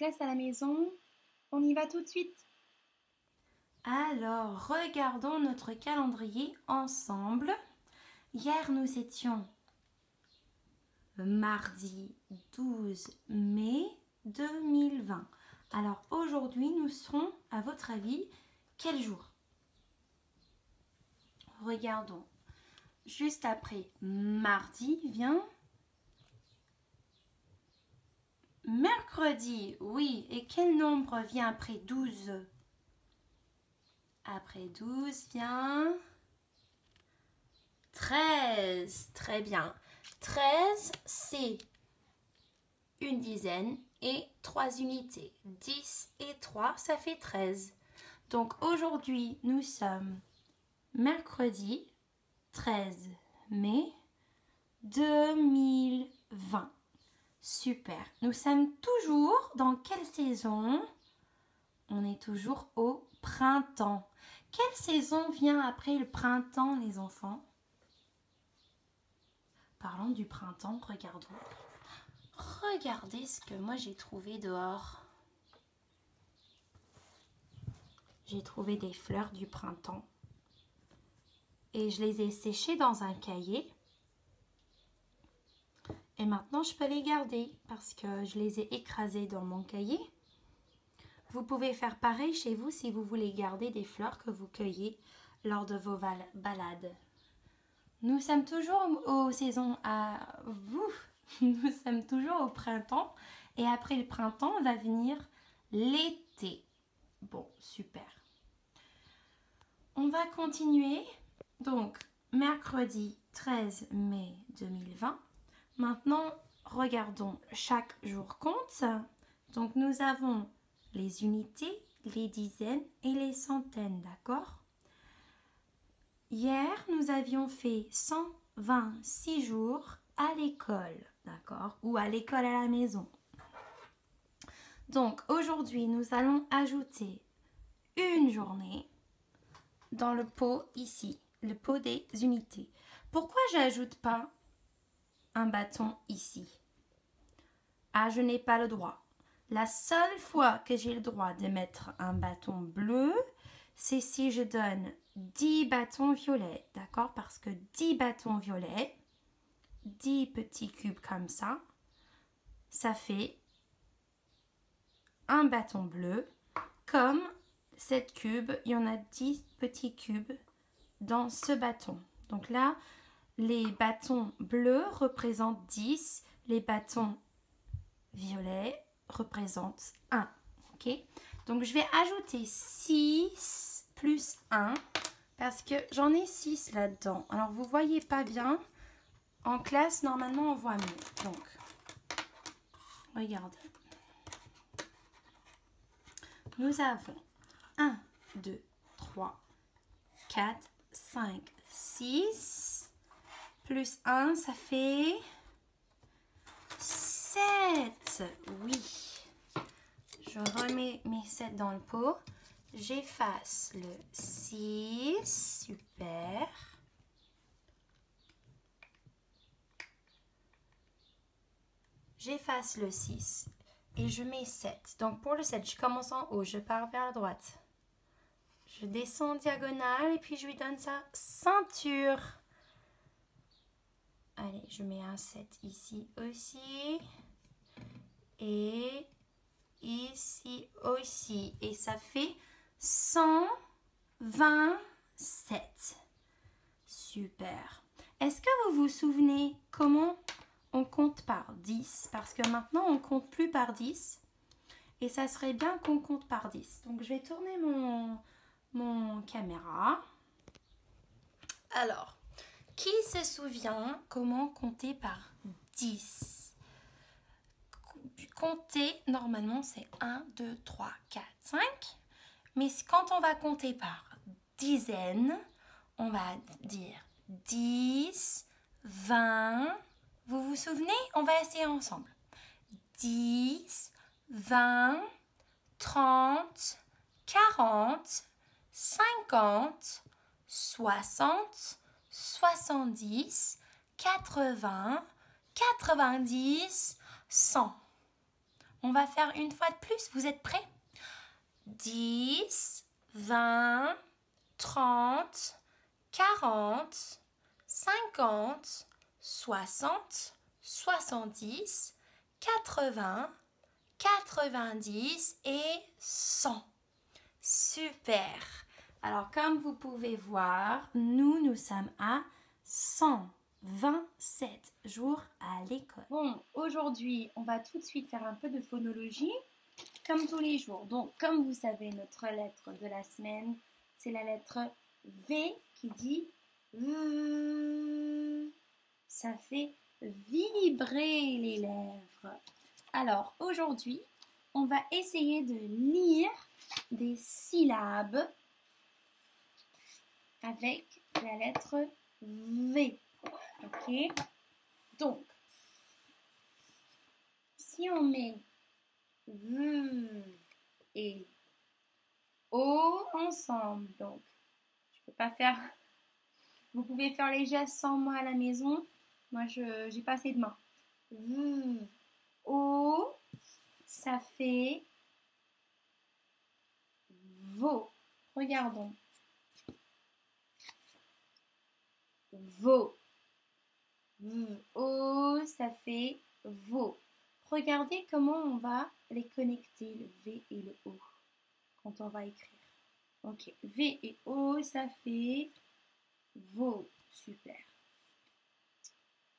classe à la maison. On y va tout de suite. Alors, regardons notre calendrier ensemble. Hier, nous étions mardi 12 mai 2020. Alors, aujourd'hui, nous serons, à votre avis, quel jour? Regardons. Juste après mardi vient mercredi. Oui, et quel nombre vient après 12? Après 12 vient 13. Très bien. 13, c'est une dizaine et 3 unités. 10 et 3, ça fait 13. Donc aujourd'hui, nous sommes mercredi 13 mai 2020. Super. Nous sommes toujours dans quelle saison? On est toujours au printemps. Quelle saison vient après le printemps, les enfants? Parlons du printemps, regardons. Regardez ce que moi j'ai trouvé dehors. J'ai trouvé des fleurs du printemps. Et je les ai séchées dans un cahier. Et maintenant, je peux les garder parce que je les ai écrasées dans mon cahier. Vous pouvez faire pareil chez vous si vous voulez garder des fleurs que vous cueillez lors de vos balades. Nous sommes toujours aux saisons Nous sommes toujours au printemps et après le printemps va venir l'été. Bon, super. On va continuer. Donc, mercredi 13 mai 2020. Maintenant, regardons chaque jour compte. Donc, nous avons les unités, les dizaines et les centaines, d'accord? Hier, nous avions fait 126 jours à l'école, d'accord? Ou à l'école à la maison. Donc, aujourd'hui, nous allons ajouter une journée dans le pot ici, le pot des unités. Pourquoi je n'ajoute pas un bâton ici? Ah, je n'ai pas le droit. La seule fois que j'ai le droit de mettre un bâton bleu, c'est si je donne 10 bâtons violets, d'accord? Parce que 10 bâtons violets, 10 petits cubes comme ça, ça fait un bâton bleu. Comme cette cube, il y en a 10 petits cubes dans ce bâton. Donc là, les bâtons bleus représentent 10, les bâtons violets représentent 1. Ok? Donc je vais ajouter 6 plus 1 parce que j'en ai 6 là-dedans. Alors vous ne voyez pas bien. En classe, normalement, on voit mieux. Donc, regardez. Nous avons 1, 2, 3, 4, 5, 6. Plus 1, ça fait 7. Oui. Je remets mes 7 dans le pot. J'efface le 6. Super. J'efface le 6 et je mets 7. Donc pour le 7, je commence en haut, je pars vers la droite. Je descends en diagonale et puis je lui donne sa ceinture. Allez, je mets un 7 ici aussi. Et ici aussi. Et ça fait 127. Super. Est-ce que vous vous souvenez comment on compte par 10? Parce que maintenant, on ne compte plus par 10. Et ça serait bien qu'on compte par 10. Donc, je vais tourner mon caméra. Alors, qui se souvient comment compter par 10? Compter, normalement, c'est 1, 2, 3, 4, 5. Mais quand on va compter par dizaines, on va dire 10, 20. Vous vous souvenez? On va essayer ensemble. 10, 20, 30, 40, 50, 60, 70, 80, 90, 100. On va faire une fois de plus. Vous êtes prêts? 10, 20, 30, 40, 50, 60, 70, 80, 90 et 100. Super! Alors, comme vous pouvez voir, nous sommes à 127 jours à l'école. Bon, aujourd'hui, on va tout de suite faire un peu de phonologie, comme tous les jours. Donc, comme vous savez, notre lettre de la semaine, c'est la lettre V qui dit V. Ça fait vibrer les lèvres. Alors, aujourd'hui, on va essayer de lire des syllabes avec la lettre V. Ok? Donc, si on met V et O ensemble, donc, je peux pas faire... Vous pouvez faire les gestes sans moi à la maison. Moi, j'ai pas assez de mains. V, O, ça fait veau. Regardons. Veau. V, O, ça fait veau. Regardez comment on va les connecter, le V et le O, quand on va écrire. Ok, V et O, ça fait veau. Super.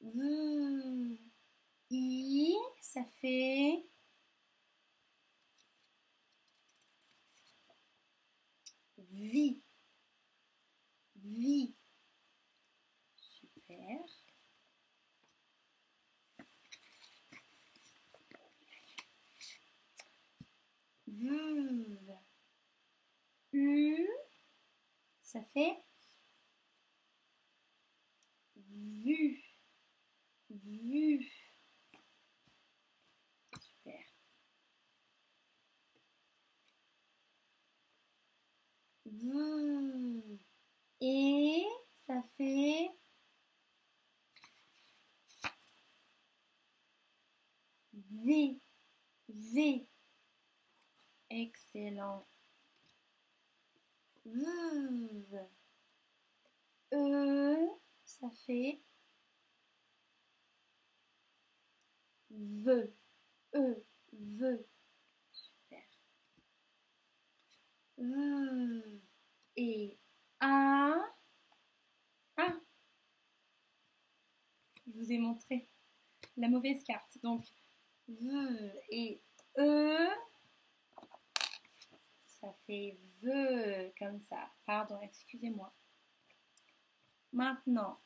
V, I, ça fait vie. Vie. Super. Vuve. U, ça fait vu. Vu. Super. V. Et ça fait V. V. Excellent. V. E, ça fait ve. E. Ve. Super. V. Et A. Ah, je vous ai montré la mauvaise carte. Donc, V et E, ça fait ve comme ça. Pardon, excusez-moi. Maintenant,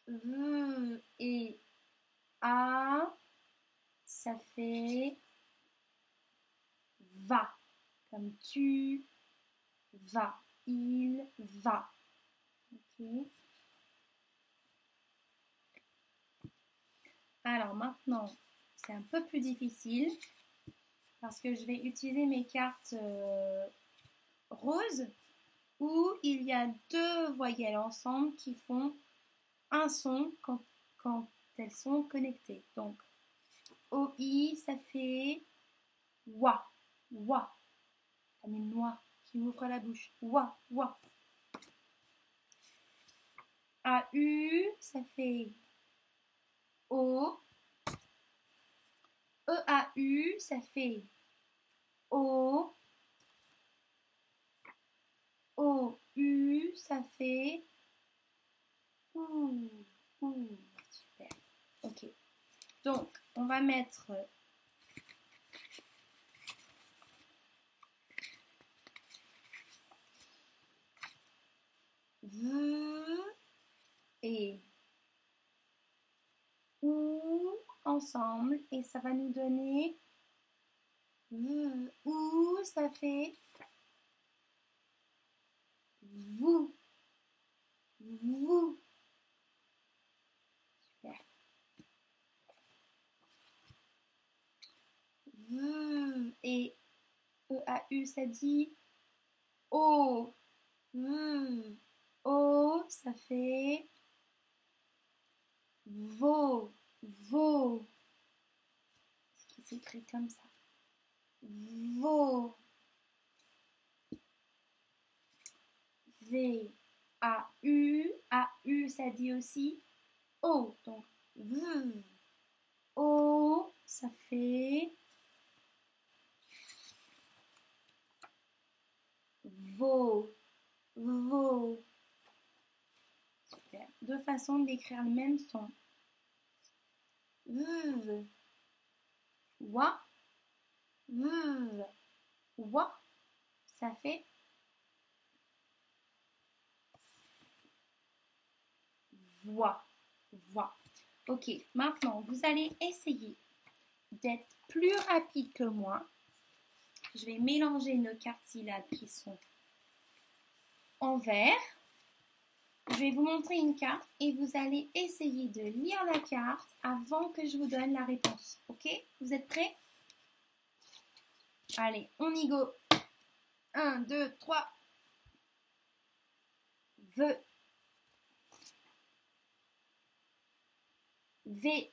ve et A, ça fait va. Comme tu vas. Il va. Ok. Alors maintenant, c'est un peu plus difficile parce que je vais utiliser mes cartes roses où il y a deux voyelles ensemble qui font un son quand elles sont connectées. Donc, OI, ça fait wa, wa, comme une noix qui ouvre la bouche. Wa, wa. AU, ça fait O. EAU, ça fait O. OU, ça fait OU. OU. Super. Ok. Donc, on va mettre V et OU ensemble et ça va nous donner V. OU, ça fait vous. Vous. Super. V et EAU, ça dit O. V. O, ça fait veau. Veau. Ce qui s'écrit comme ça. vo. V, A, U ça dit aussi O, donc V, O, ça fait vo, vo. Super. Deux façons d'écrire le même son. V, wa, V, wa, ça fait voix, voix. Ok, maintenant, vous allez essayer d'être plus rapide que moi. Je vais mélanger nos cartes syllabes qui sont en vert. Je vais vous montrer une carte et vous allez essayer de lire la carte avant que je vous donne la réponse. Ok? Vous êtes prêts? Allez, on y go. 1, 2, 3. V. V.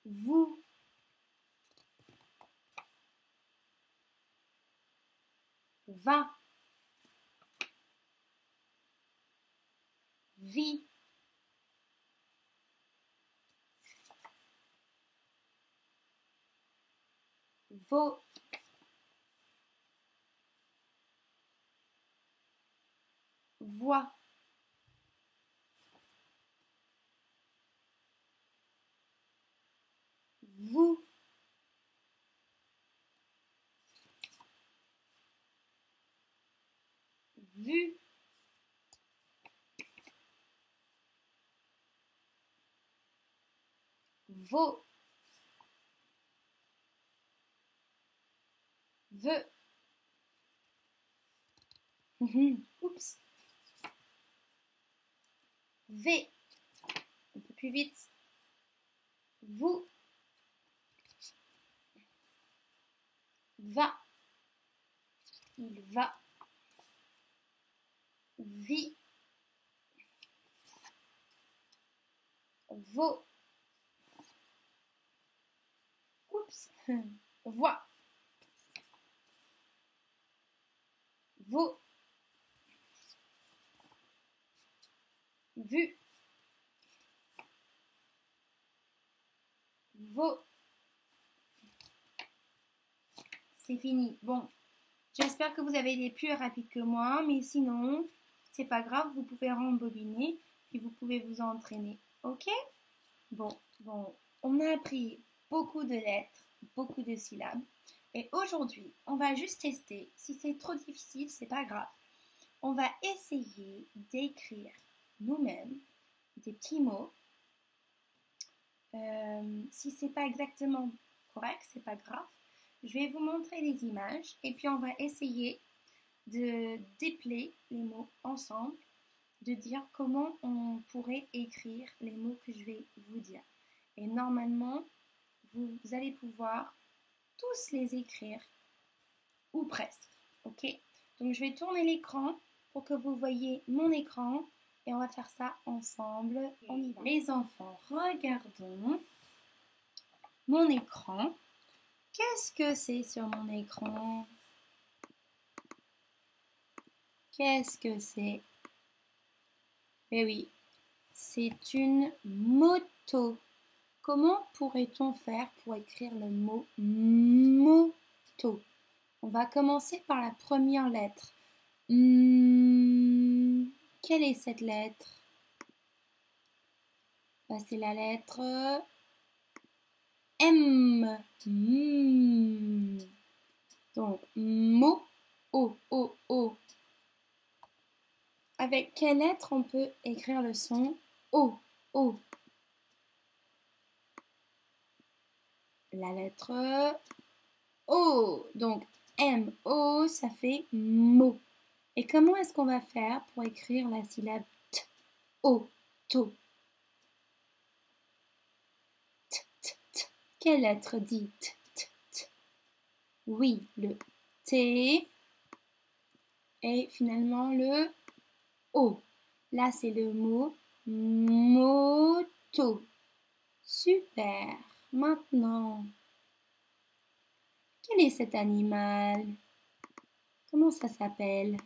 Vous. Va. Vie. Vos. Voix. Vous. Vu. Vos. Ve. Oups. V. Un peu plus vite. Vous. Va. Il va. Vie. Vos. Oups. Voix. Vos. Vu. Vos. C'est fini. Bon, j'espère que vous avez été plus rapide que moi, mais sinon, c'est pas grave, vous pouvez rembobiner et vous pouvez vous entraîner. Ok? Bon, on a appris beaucoup de lettres, beaucoup de syllabes. Et aujourd'hui, on va juste tester. Si c'est trop difficile, c'est pas grave. On va essayer d'écrire nous-mêmes des petits mots. Si c'est pas exactement correct, c'est pas grave. Je vais vous montrer les images et puis on va essayer de déplier les mots ensemble, de dire comment on pourrait écrire les mots que je vais vous dire. Et normalement, vous allez pouvoir tous les écrire, ou presque, ok? Donc je vais tourner l'écran pour que vous voyez mon écran et on va faire ça ensemble. On y va. Les enfants, regardons mon écran. Qu'est-ce que c'est sur mon écran? Qu'est-ce que c'est? Eh oui, c'est une moto. Comment pourrait-on faire pour écrire le mot moto? On va commencer par la première lettre. Quelle est cette lettre? Bah, c'est la lettre M. Donc, mo, o. Avec quelle lettre on peut écrire le son O? La lettre O. Donc, M-O, ça fait mo. Et comment est-ce qu'on va faire pour écrire la syllabe T? O, to. T. Quelle lettre dit T? Oui, le T. Et finalement le O. Là, c'est le mot moto. Super. Maintenant, quel est cet animal? Comment ça s'appelle?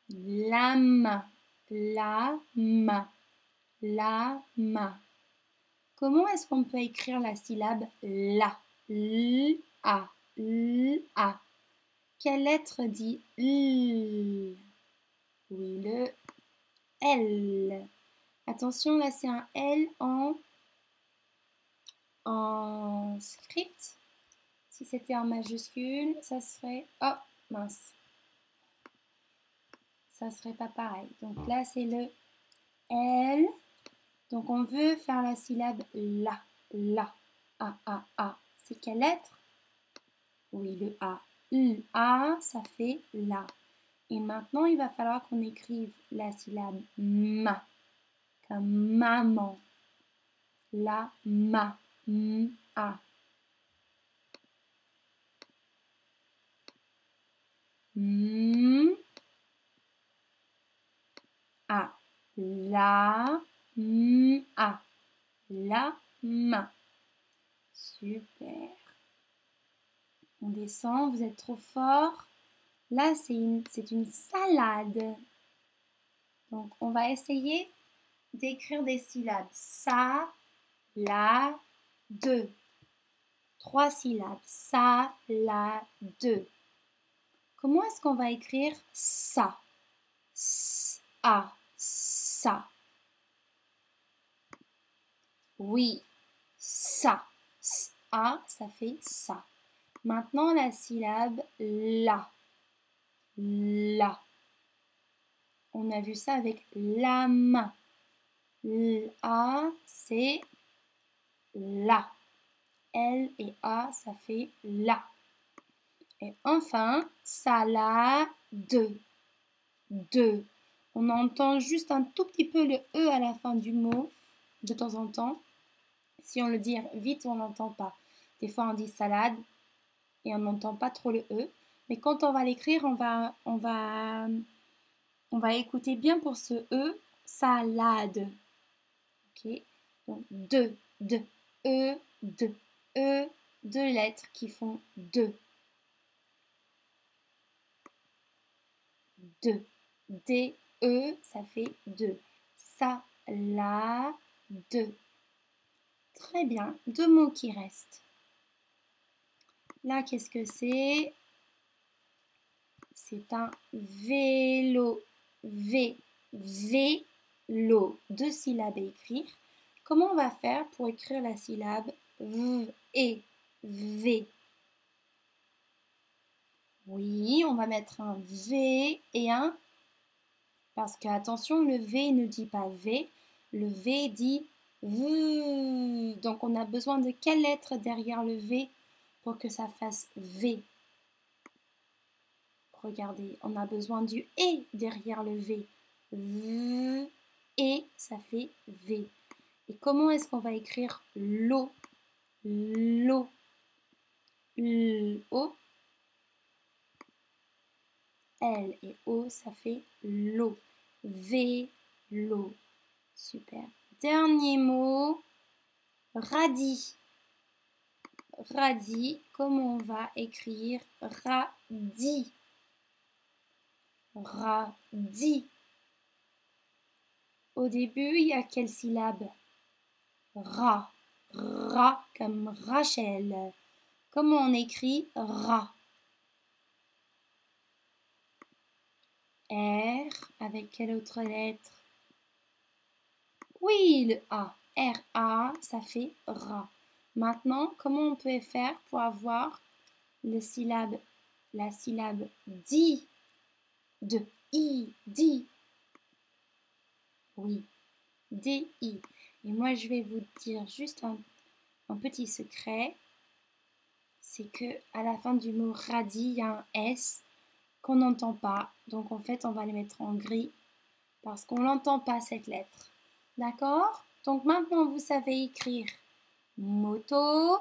Lame. Lame. Lame. Comment est-ce qu'on peut écrire la syllabe la? L-a. L-a. Quelle lettre dit L? Oui, le L. Attention, là c'est un L en script. Si c'était en majuscule, ça serait... Oh, mince. Ça serait pas pareil. Donc là c'est le L. Donc on veut faire la syllabe la. La. A, A, A. C'est quelle lettre? Oui, le A. A, ça fait la. Et maintenant, il va falloir qu'on écrive la syllabe ma, comme maman. La, ma, a. A. La, a. La, ma. Super. On descend, vous êtes trop fort. Là, c'est une salade. Donc, on va essayer d'écrire des syllabes. Ça, la, de. 3 syllabes. Ça, la, de. Comment est-ce qu'on va écrire ça? A, ça. Oui, ça. A, ça fait ça. Maintenant, la syllabe la. La. On a vu ça avec la main. A, c'est la. L et A, ça fait la. Et enfin, salade. De. On entend juste un tout petit peu le E à la fin du mot, de temps en temps. Si on le dit vite, on n'entend pas. Des fois, on dit salade et on n'entend pas trop le E. Mais quand on va l'écrire, on va écouter bien pour ce E, salade. Ok. Donc, de, E, de. E, deux lettres qui font de. De. D, E, ça fait de. Salade. Très bien. 2 mots qui restent. Là, qu'est-ce que c'est? C'est un vélo. Vélo. 2 syllabes à écrire. Comment on va faire pour écrire la syllabe V? Oui, on va mettre un V et un... Parce que, attention, le V ne dit pas V. Le V dit V. Donc, on a besoin de quelle lettre derrière le V pour que ça fasse V? Regardez, on a besoin du E derrière le V. V, et ça fait V. Et comment est-ce qu'on va écrire l'eau? L'eau. L'eau. L et O, ça fait l'eau. Vélo. Super. Dernier mot, radis. Radis, comment on va écrire radis? Radis. Au début, il y a quelle syllabe? Ra. Ra comme Rachel. Comment on écrit ra? R avec quelle autre lettre? Oui, le A. R-A, ça fait ra. Maintenant, comment on peut faire pour avoir la syllabe di? De I, di. Oui, D-I. Et moi, je vais vous dire juste un petit secret. C'est que à la fin du mot radis, il y a un S qu'on n'entend pas. Donc, en fait, on va le mettre en gris parce qu'on n'entend pas cette lettre. D'accord? Donc, maintenant, vous savez écrire moto,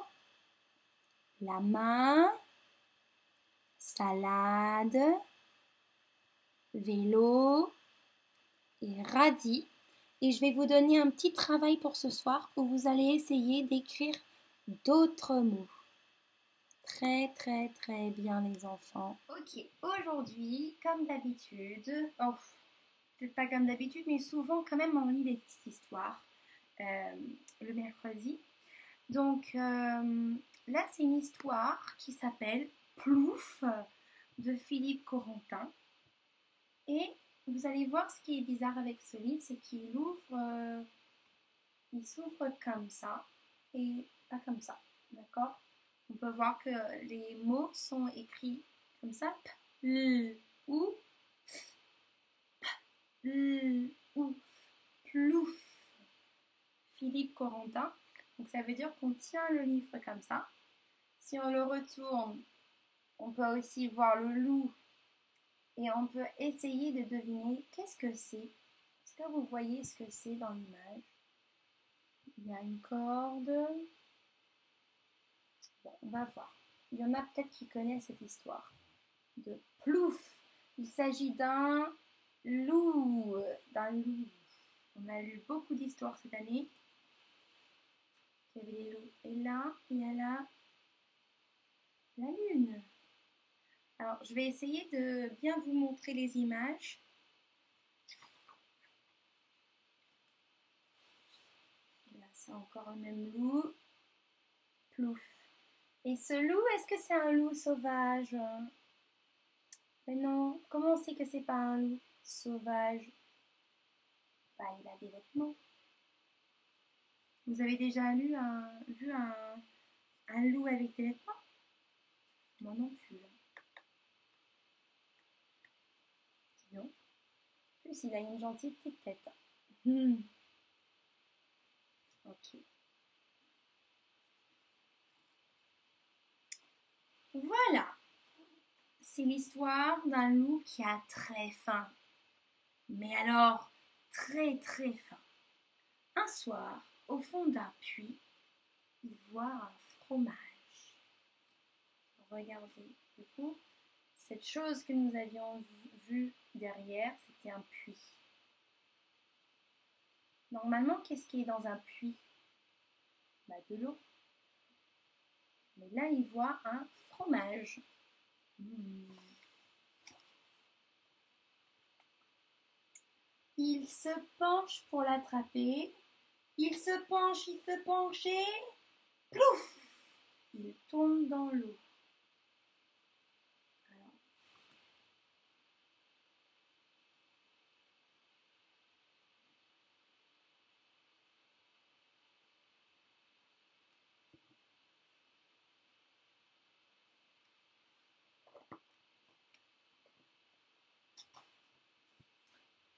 la main, salade, vélo et radis. Et je vais vous donner un petit travail pour ce soir où vous allez essayer d'écrire d'autres mots. Très très très bien les enfants. Ok, aujourd'hui, comme d'habitude, oh, peut-être pas comme d'habitude, mais souvent quand même on lit des petites histoires le mercredi. Donc là c'est une histoire qui s'appelle Plouf de Philippe Corentin. Et vous allez voir ce qui est bizarre avec ce livre, c'est qu'il ouvre, il s'ouvre comme ça et pas comme ça, d'accord? On peut voir que les mots sont écrits comme ça, p, l, ou, p, l, ou, plouf, Philippe Corentin. Donc ça veut dire qu'on tient le livre comme ça. Si on le retourne, on peut aussi voir le loup et on peut essayer de deviner qu'est-ce que c'est. Est-ce que vous voyez ce que c'est dans l'image? Il y a une corde. Bon, on va voir. Il y en a peut-être qui connaissent cette histoire de Plouf. Il s'agit d'un loup. On a lu beaucoup d'histoires cette année. Il y avait les loups. Et là, il y a la lune. Alors, je vais essayer de bien vous montrer les images. Là, c'est encore le même loup. Plouf. Et ce loup, est-ce que c'est un loup sauvage? Mais non, comment on sait que c'est pas un loup sauvage? Bah, il a des vêtements. Vous avez déjà vu un loup avec des vêtements? Moi non plus. Non. En plus, il a une gentille petite tête. Ok. Voilà. C'est l'histoire d'un loup qui a très faim. Mais alors, très très faim. Un soir, au fond d'un puits, il voit un fromage. Regardez, du coup, cette chose que nous avions vue derrière, c'était un puits. Normalement, qu'est-ce qui est dans un puits? Bah, de l'eau. Mais là, il voit un fromage. Il se penche pour l'attraper. Il se penche et plouf! Il tombe dans l'eau.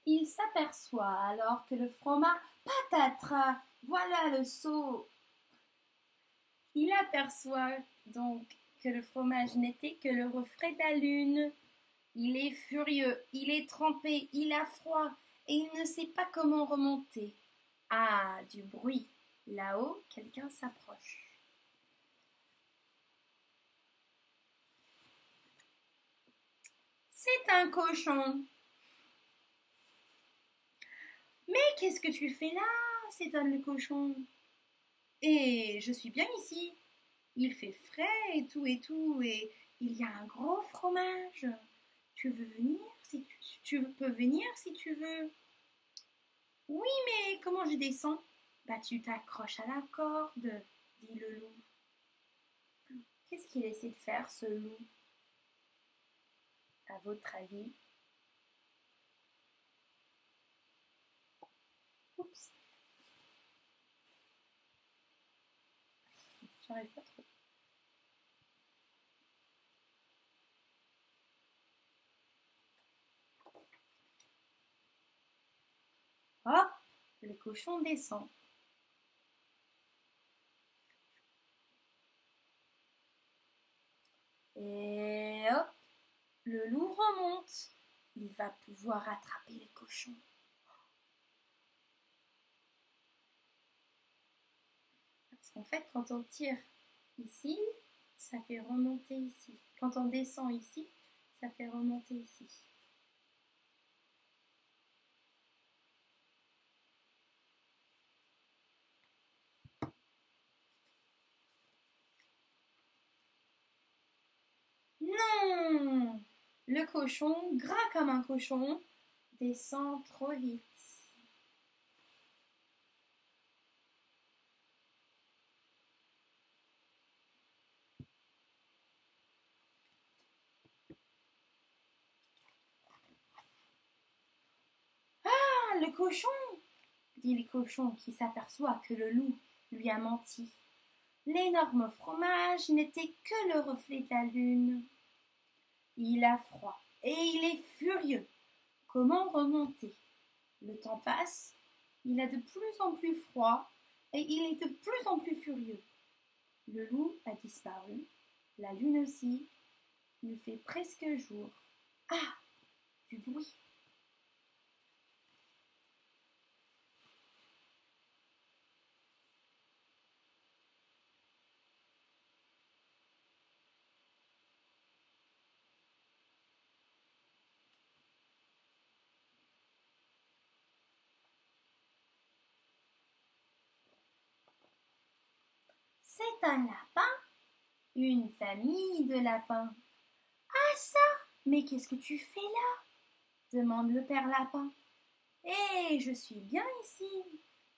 Il s'aperçoit alors que le fromage, patatras, voilà le seau. Il aperçoit donc que le fromage n'était que le reflet de la lune. Il est furieux, il est trempé, il a froid et il ne sait pas comment remonter. Ah, du bruit. Là-haut, quelqu'un s'approche. C'est un cochon. Mais qu'est-ce que tu fais là? S'étonne le cochon. Et je suis bien ici. Il fait frais et tout, et il y a un gros fromage. Tu veux venir si tu peux venir si tu veux. Oui, mais comment je descends? Bah, tu t'accroches à la corde, dit le loup. Qu'est-ce qu'il essaie de faire, ce loup? À votre avis? Oups. J'arrive pas trop. Hop, le cochon descend. Et hop, le loup remonte. Il va pouvoir attraper les cochons. Parce qu'en fait, quand on tire ici, ça fait remonter ici. Quand on descend ici, ça fait remonter ici. non! Le cochon, gras comme un cochon, descend trop vite. Ah, le cochon! Dit le cochon qui s'aperçoit que le loup lui a menti. L'énorme fromage n'était que le reflet de la lune. Il a froid et il est furieux. Comment remonter? Le temps passe, il a de plus en plus froid et il est de plus en plus furieux. Le loup a disparu, la lune aussi. Il fait presque jour. Ah, du bruit. C'est un lapin, une famille de lapins. Ah ça, mais qu'est-ce que tu fais là? Demande le père lapin. Eh, je suis bien ici.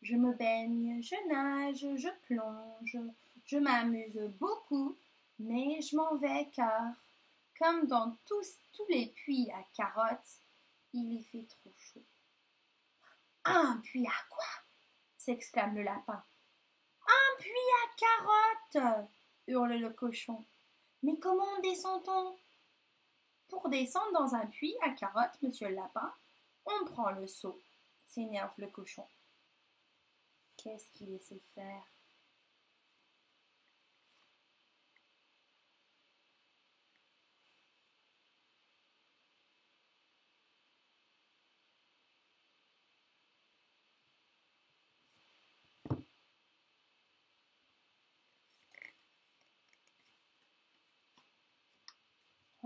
Je me baigne, je nage, je plonge, je m'amuse beaucoup, mais je m'en vais car, comme dans tous les puits à carottes, il y fait trop chaud. Un puits à quoi? S'exclame le lapin. Un puits à carottes, hurle le cochon. Mais comment descend-on? Pour descendre dans un puits à carottes, monsieur le lapin, on prend le seau, s'énerve le cochon. Qu'est-ce qu'il essaie de faire?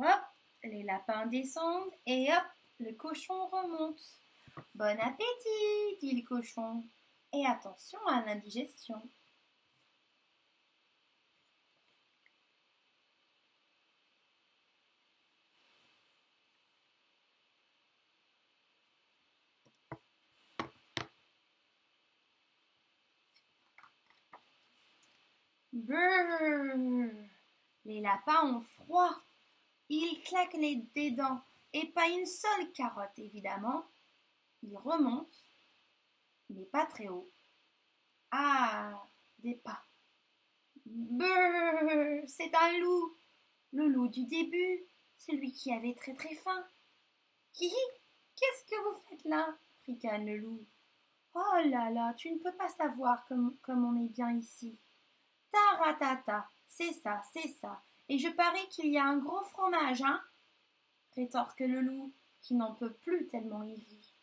Hop, les lapins descendent et hop, le cochon remonte. Bon appétit, dit le cochon. Et attention à l'indigestion. Brrr. Les lapins ont froid. Ils claquent des dents et pas une seule carotte, évidemment. Ils remontent, mais pas très haut. Ah, des pas. Brrr, c'est un loup. Le loup du début, celui qui avait très très faim. Hihi, qu'est-ce que vous faites là? Ricane le loup. Oh là là, tu ne peux pas savoir comme on est bien ici. Taratata, c'est ça, c'est ça. Et je parie qu'il y a un gros fromage, hein? Rétorque le loup, qui n'en peut plus tellement il rit.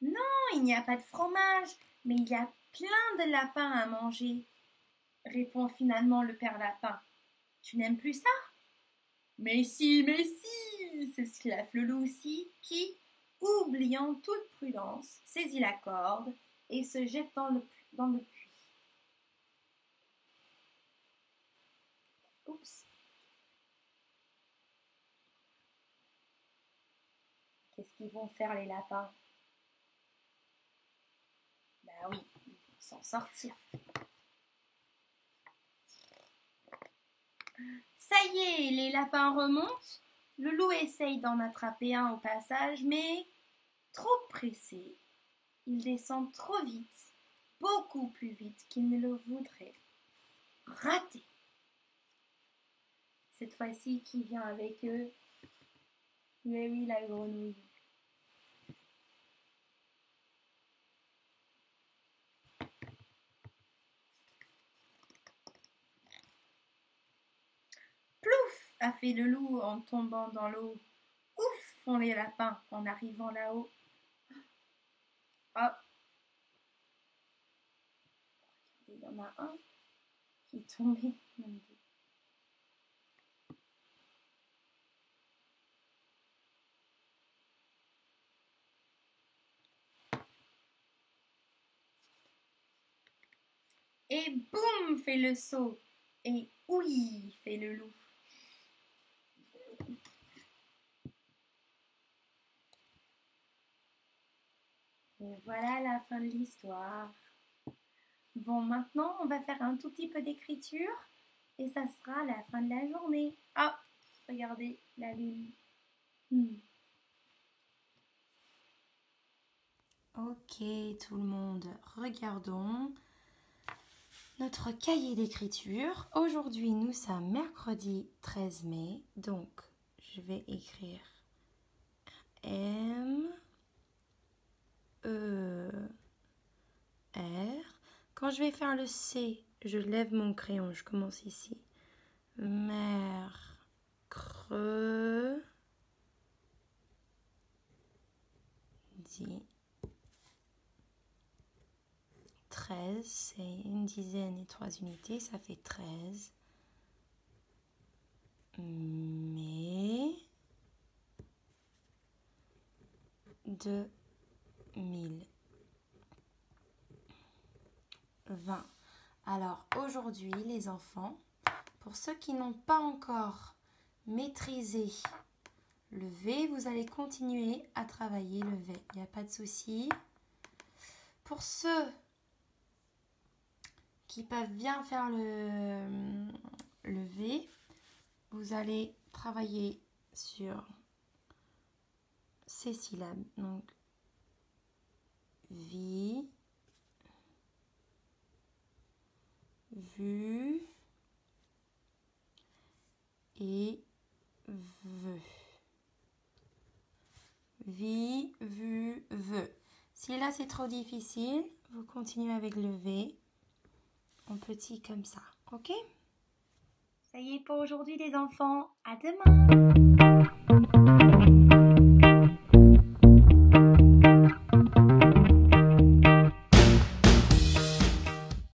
Non, il n'y a pas de fromage, mais il y a plein de lapins à manger, répond finalement le père lapin. Tu n'aimes plus ça? Mais si, s'esclaffe le loup aussi, qui, oubliant toute prudence, saisit la corde et se jette dans le puits. Oups. Qu'est-ce qu'ils vont faire les lapins? Ben oui, ils vont s'en sortir. Ça y est, les lapins remontent. Le loup essaye d'en attraper un au passage, mais trop pressé. Il descend trop vite, beaucoup plus vite qu'il ne le voudrait. Raté. Cette fois-ci, qui vient avec eux? Mais oui, la grenouille. Plouf, a fait le loup en tombant dans l'eau. Ouf, font les lapins en arrivant là-haut. Ah, il y en a un qui est tombé. Et boum, fait le saut. Et oui, fait le loup. Et voilà la fin de l'histoire. Bon, maintenant, on va faire un tout petit peu d'écriture et ça sera la fin de la journée. Ah, regardez la lune. Ok, tout le monde, regardons notre cahier d'écriture. Aujourd'hui, nous sommes mercredi 13 mai, donc je vais écrire M, E, R. Quand je vais faire le C, je lève mon crayon, je commence ici. Mer, creux, dit 13, c'est une dizaine et 3 unités, ça fait 13. Mai 2020. Alors aujourd'hui les enfants, pour ceux qui n'ont pas encore maîtrisé le V, vous allez continuer à travailler le V, il n'y a pas de souci. Pour ceux qui peuvent bien faire le V, vous allez travailler sur ces syllabes. Donc, vie, vu et veut. Vie, vu, veut. Si là c'est trop difficile, vous continuez avec le V en petit comme ça, ok? Ça y est pour aujourd'hui les enfants, à demain!